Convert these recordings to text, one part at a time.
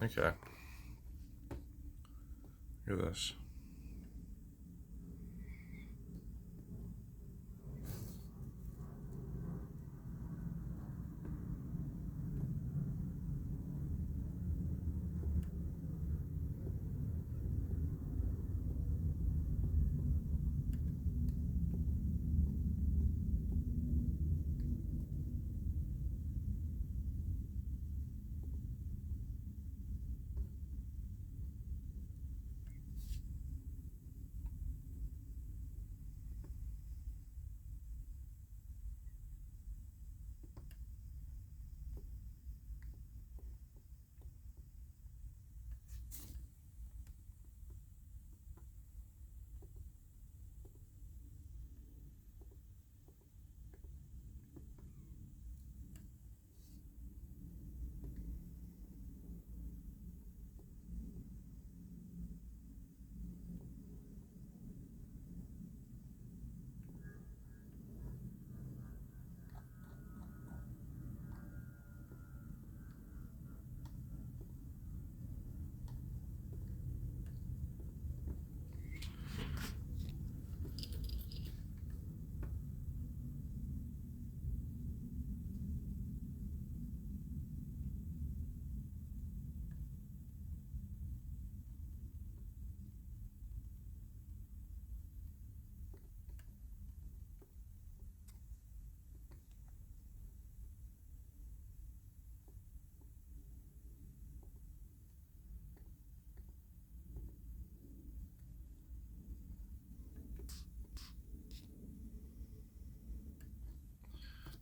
Okay. Look at this.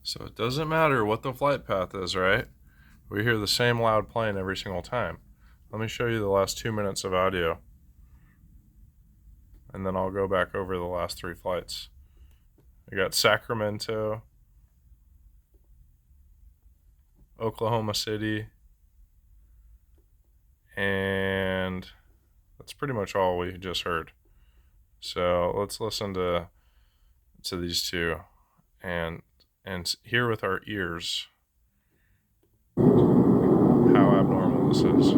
So it doesn't matter what the flight path is, right? We hear the same loud plane every single time. Let me show you the last 2 minutes of audio, and then I'll go back over the last 3 flights. We got Sacramento, Oklahoma City, and that's pretty much all we just heard. So let's listen to these two and hear with our ears how abnormal this is.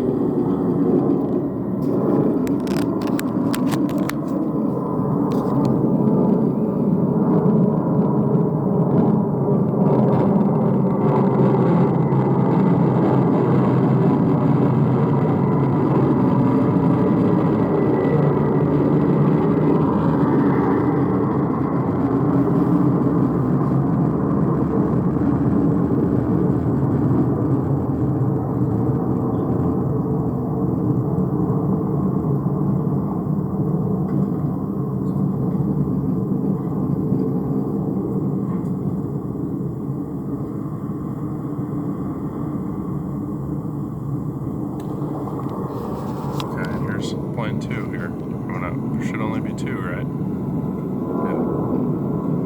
Plane 2 here coming up. There should only be 2, right? Yeah.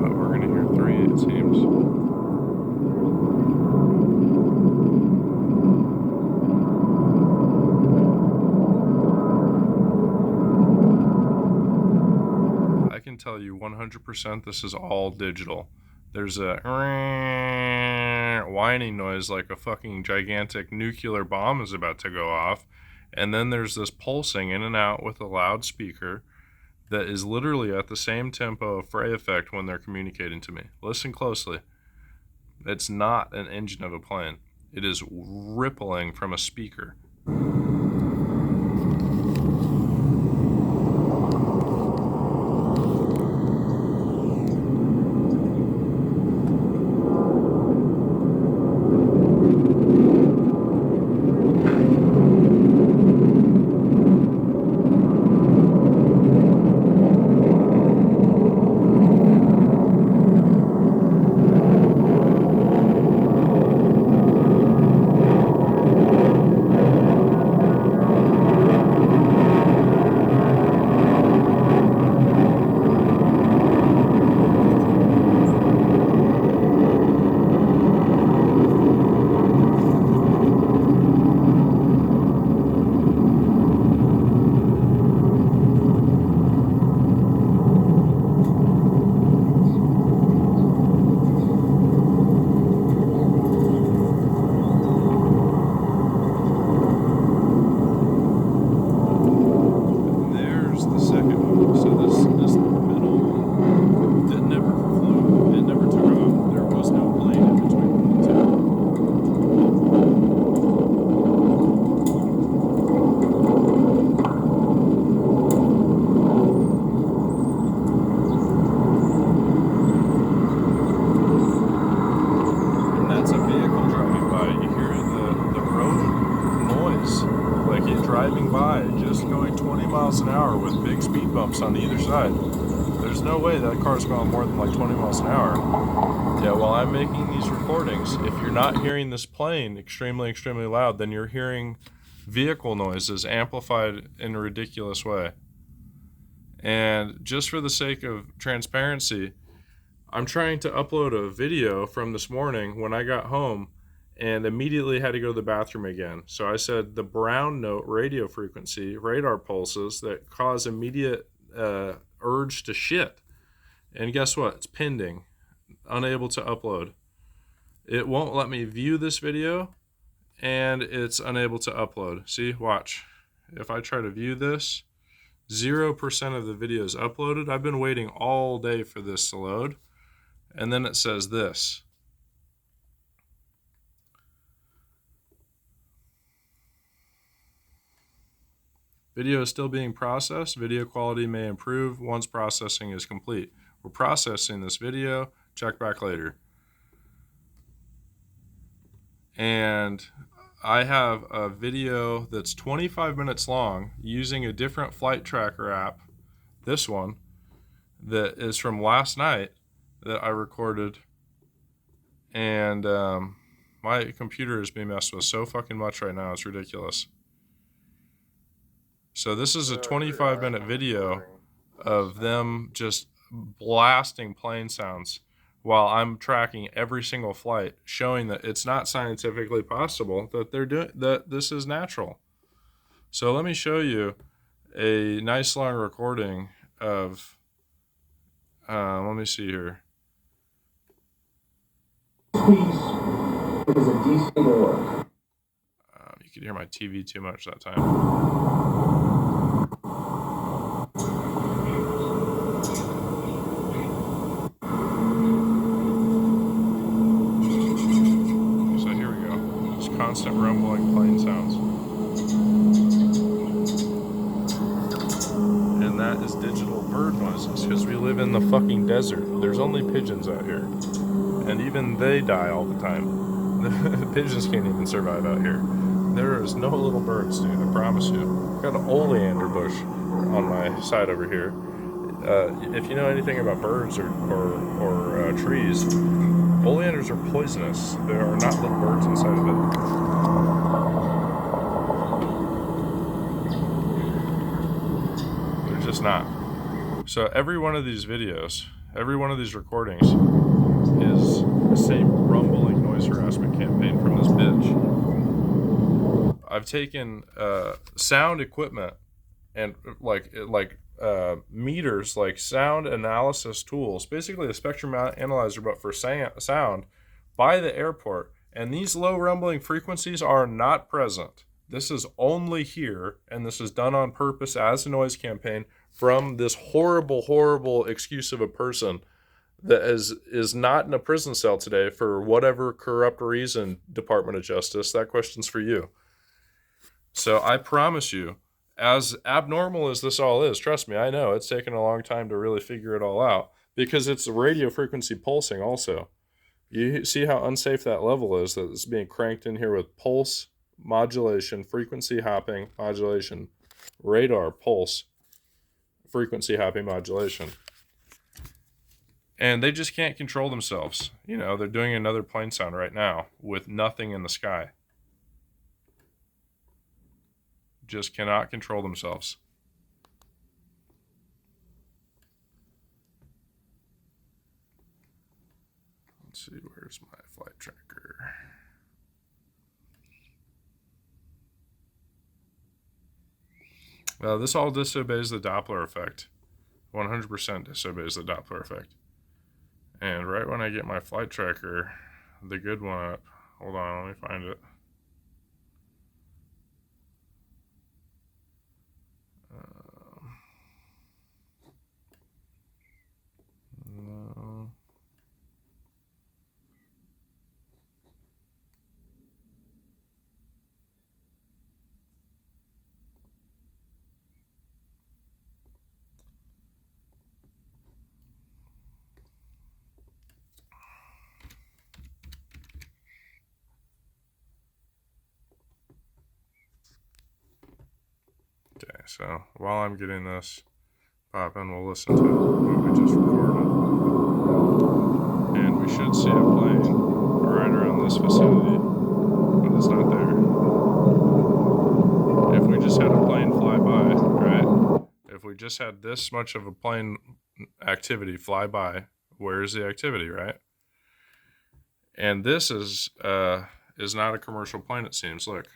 But we're gonna hear 3, it seems. I can tell you 100% this is all digital. There's a whining noise like a fucking gigantic nuclear bomb is about to go off. And then there's this pulsing in and out with a loudspeaker that is literally at the same tempo of fray effect when they're communicating to me. Listen closely. It's not an engine of a plane. It is rippling from a speaker. driving by, just going 20 miles an hour with big speed bumps on either side. There's no way that car's going more than like 20 miles an hour. Yeah, while I'm making these recordings, if you're not hearing this plane extremely, extremely loud, then you're hearing vehicle noises amplified in a ridiculous way. And just for the sake of transparency, I'm trying to upload a video from this morning when I got home and immediately had to go to the bathroom again. So I said the brown note radio frequency, radar pulses that cause immediate urge to shit. And guess what? It's pending, unable to upload. It won't let me view this video, and it's unable to upload. See, watch. If I try to view this, 0% of the video is uploaded. I've been waiting all day for this to load. And then it says this. Video is still being processed. Video quality may improve once processing is complete. We're processing this video. Check back later. And I have a video that's 25 minutes long using a different flight tracker app, this one, that is from last night that I recorded. And my computer is being messed with so fucking much right now, it's ridiculous. So this is a 25-minute video of them just blasting plane sounds while I'm tracking every single flight, showing that it's not scientifically possible that they're doing that. This is natural. So let me show you a nice long recording of. Let me see here. You could hear my TV too much that time. So here we go. Just constant rumbling plane sounds. And that is digital bird noises because we live in the fucking desert. There's only pigeons out here. And even they die all the time. The pigeons can't even survive out here. There is no little birds, dude, I promise you. I've got an oleander bush on my side over here. If you know anything about birds or trees, oleanders are poisonous. There are not little birds inside of it. They're just not. So every one of these videos, every one of these recordings is the same rumbling noise harassment campaign from this bitch. I've taken sound equipment and like meters, like sound analysis tools, basically a spectrum analyzer, but for sound, by the airport. And these low rumbling frequencies are not present. This is only here, and this is done on purpose as a noise campaign from this horrible, horrible excuse of a person that is not in a prison cell today for whatever corrupt reason, Department of Justice. That question's for you. So I promise you, as abnormal as this all is, trust me, I know it's taken a long time to really figure it all out because it's radio frequency pulsing also. You see how unsafe that level is that it's being cranked in here with pulse, modulation, frequency hopping, modulation, radar, pulse, frequency hopping, modulation. And they just can't control themselves. You know, they're doing another plane sound right now with nothing in the sky. Just cannot control themselves. Let's see, where's my flight tracker? This all disobeys the Doppler effect. 100% disobeys the Doppler effect. And right when I get my flight tracker, the good one up, hold on, let me find it. No. so while I'm getting this popping, we'll listen to what we just recorded. And we should see a plane right around this vicinity, but it's not there. If we just had a plane fly by, right? If we just had this much of a plane activity fly by, where's the activity, right? And this is not a commercial plane, it seems. Look,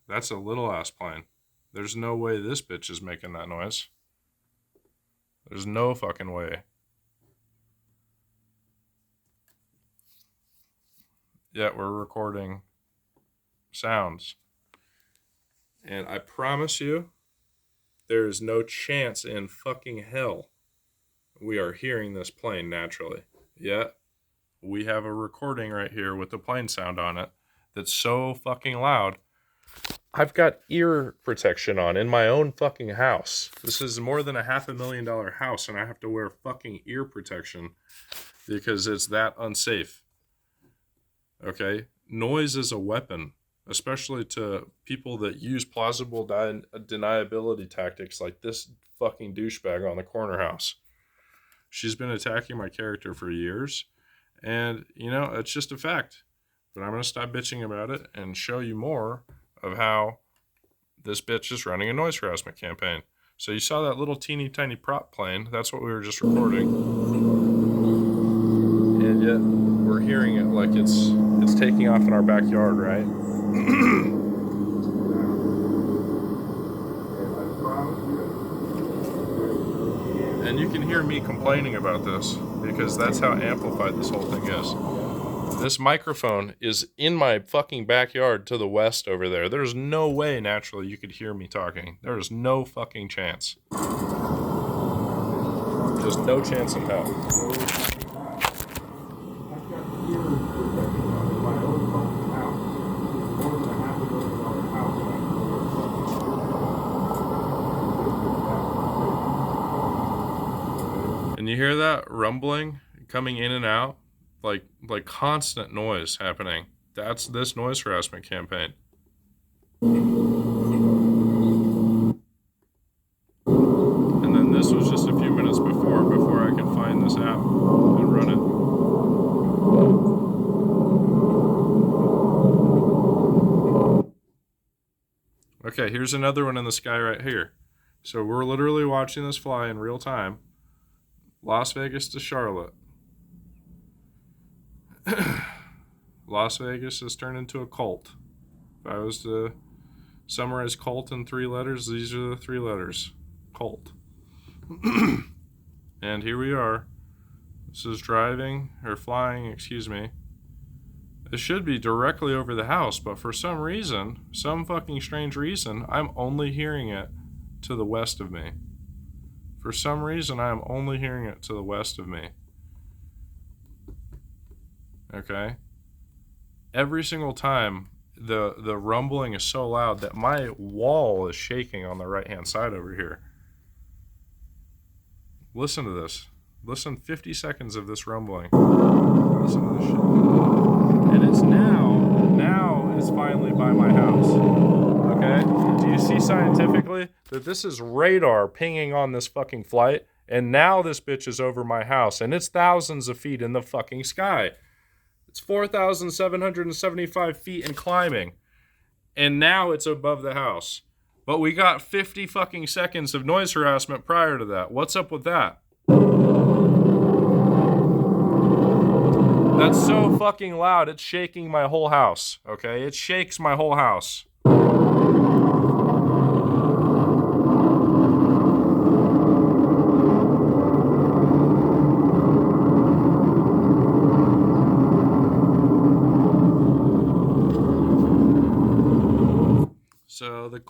that's a little ass plane. There's no way this bitch is making that noise. There's no fucking way. Yet we're recording sounds. And I promise you, there is no chance in fucking hell we are hearing this plane naturally. Yet we have a recording right here with the plane sound on it that's so fucking loud. I've got ear protection on in my own fucking house. This is more than a $500,000 house, and I have to wear fucking ear protection because it's that unsafe. Okay? Noise is a weapon, especially to people that use plausible deniability tactics like this fucking douchebag on the corner house. She's been attacking my character for years, and, you know, it's just a fact. But I'm going to stop bitching about it and show you more of how this bitch is running a noise harassment campaign. So you saw that little teeny tiny prop plane. That's what we were just recording. And yet we're hearing it like it's taking off in our backyard, right? And you can hear me complaining about this because that's how amplified this whole thing is. This microphone is in my fucking backyard to the west over there. There's no way naturally you could hear me talking. There is no fucking chance. Just no chance in hell. And you hear that rumbling coming in and out? Like constant noise happening. That's this noise harassment campaign. And then this was just a few minutes before I could find this app and run it. Okay, here's another one in the sky right here. So we're literally watching this fly in real time. Las Vegas to Charlotte. Las Vegas has turned into a cult. If I was to summarize cult in 3 letters, these are the 3 letters. Cult. And here we are. This is flying, excuse me. It should be directly over the house, but for some reason, some fucking strange reason, I'm only hearing it to the west of me. For some reason, I'm only hearing it to the west of me. Okay? Every single time, the rumbling is so loud that my wall is shaking on the right-hand side over here. Listen to this. Listen, 50 seconds of this rumbling. Listen to this shit. And it's now is finally by my house. Okay? Do you see scientifically that this is radar pinging on this fucking flight, and now this bitch is over my house, and it's thousands of feet in the fucking sky. It's 4,775 feet and climbing. And now it's above the house. But we got 50 fucking seconds of noise harassment prior to that. What's up with that? That's so fucking loud, it's shaking my whole house. Okay? It shakes my whole house. So the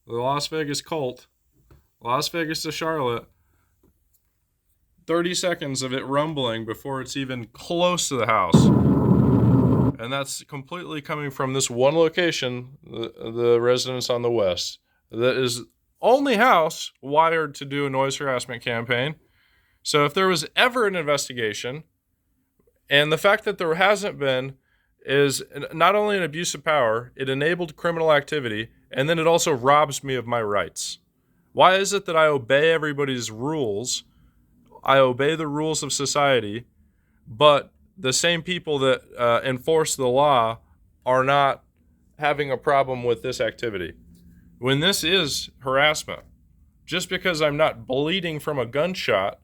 Las Vegas Colt, Las Vegas to Charlotte, 30 seconds of it rumbling before it's even close to the house. And that's completely coming from this one location, the residence on the west, that is only house wired to do a noise harassment campaign. So if there was ever an investigation, and the fact that there hasn't been is not only an abuse of power, it enabled criminal activity, and then it also robs me of my rights. Why is it that I obey everybody's rules? I obey the rules of society, but the same people that enforce the law are not having a problem with this activity? When this is harassment, just because I'm not bleeding from a gunshot,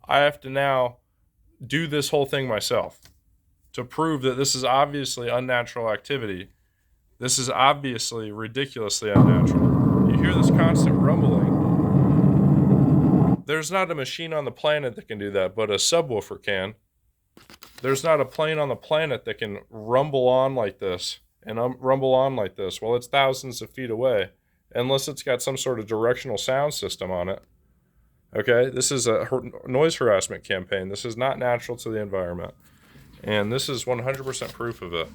I have to now do this whole thing myself to prove that this is obviously unnatural activity. This is obviously ridiculously unnatural. You hear this constant rumbling. There's not a machine on the planet that can do that, but a subwoofer can. There's not a plane on the planet that can rumble on like this and rumble on like this while it's thousands of feet away, unless it's got some sort of directional sound system on it. Okay, this is a noise harassment campaign. This is not natural to the environment. And this is 100% proof of it.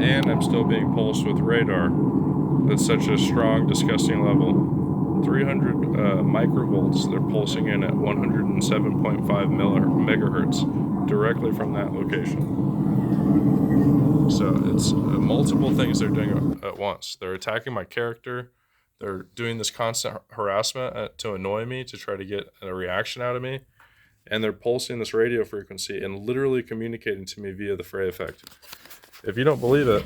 And I'm still being pulsed with radar. That's such a strong, disgusting level. 300 microvolts, they're pulsing in at 107.5 megahertz directly from that location. So it's multiple things they're doing at once. They're attacking my character. They're doing this constant harassment to annoy me, to try to get a reaction out of me. And they're pulsing this radio frequency and literally communicating to me via the Frey effect. If you don't believe it,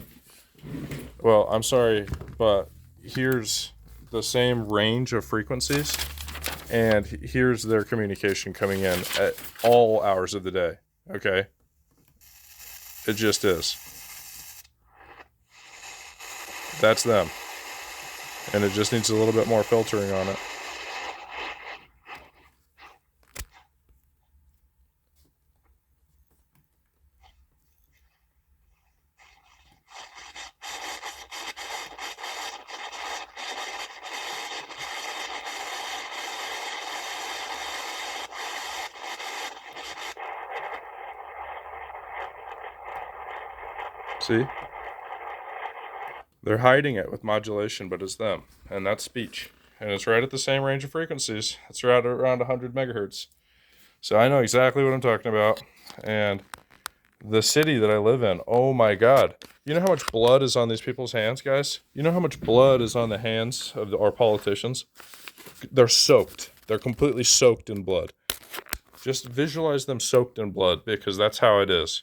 well, I'm sorry, but here's the same range of frequencies, and here's their communication coming in at all hours of the day, okay? It just is. That's them. And it just needs a little bit more filtering on it. See? They're hiding it with modulation, but it's them. And that's speech. And it's right at the same range of frequencies. It's right around 100 megahertz. So I know exactly what I'm talking about. And the city that I live in, oh my God. You know how much blood is on these people's hands, guys? You know how much blood is on the hands of our politicians? They're soaked. They're completely soaked in blood. Just visualize them soaked in blood, because that's how it is.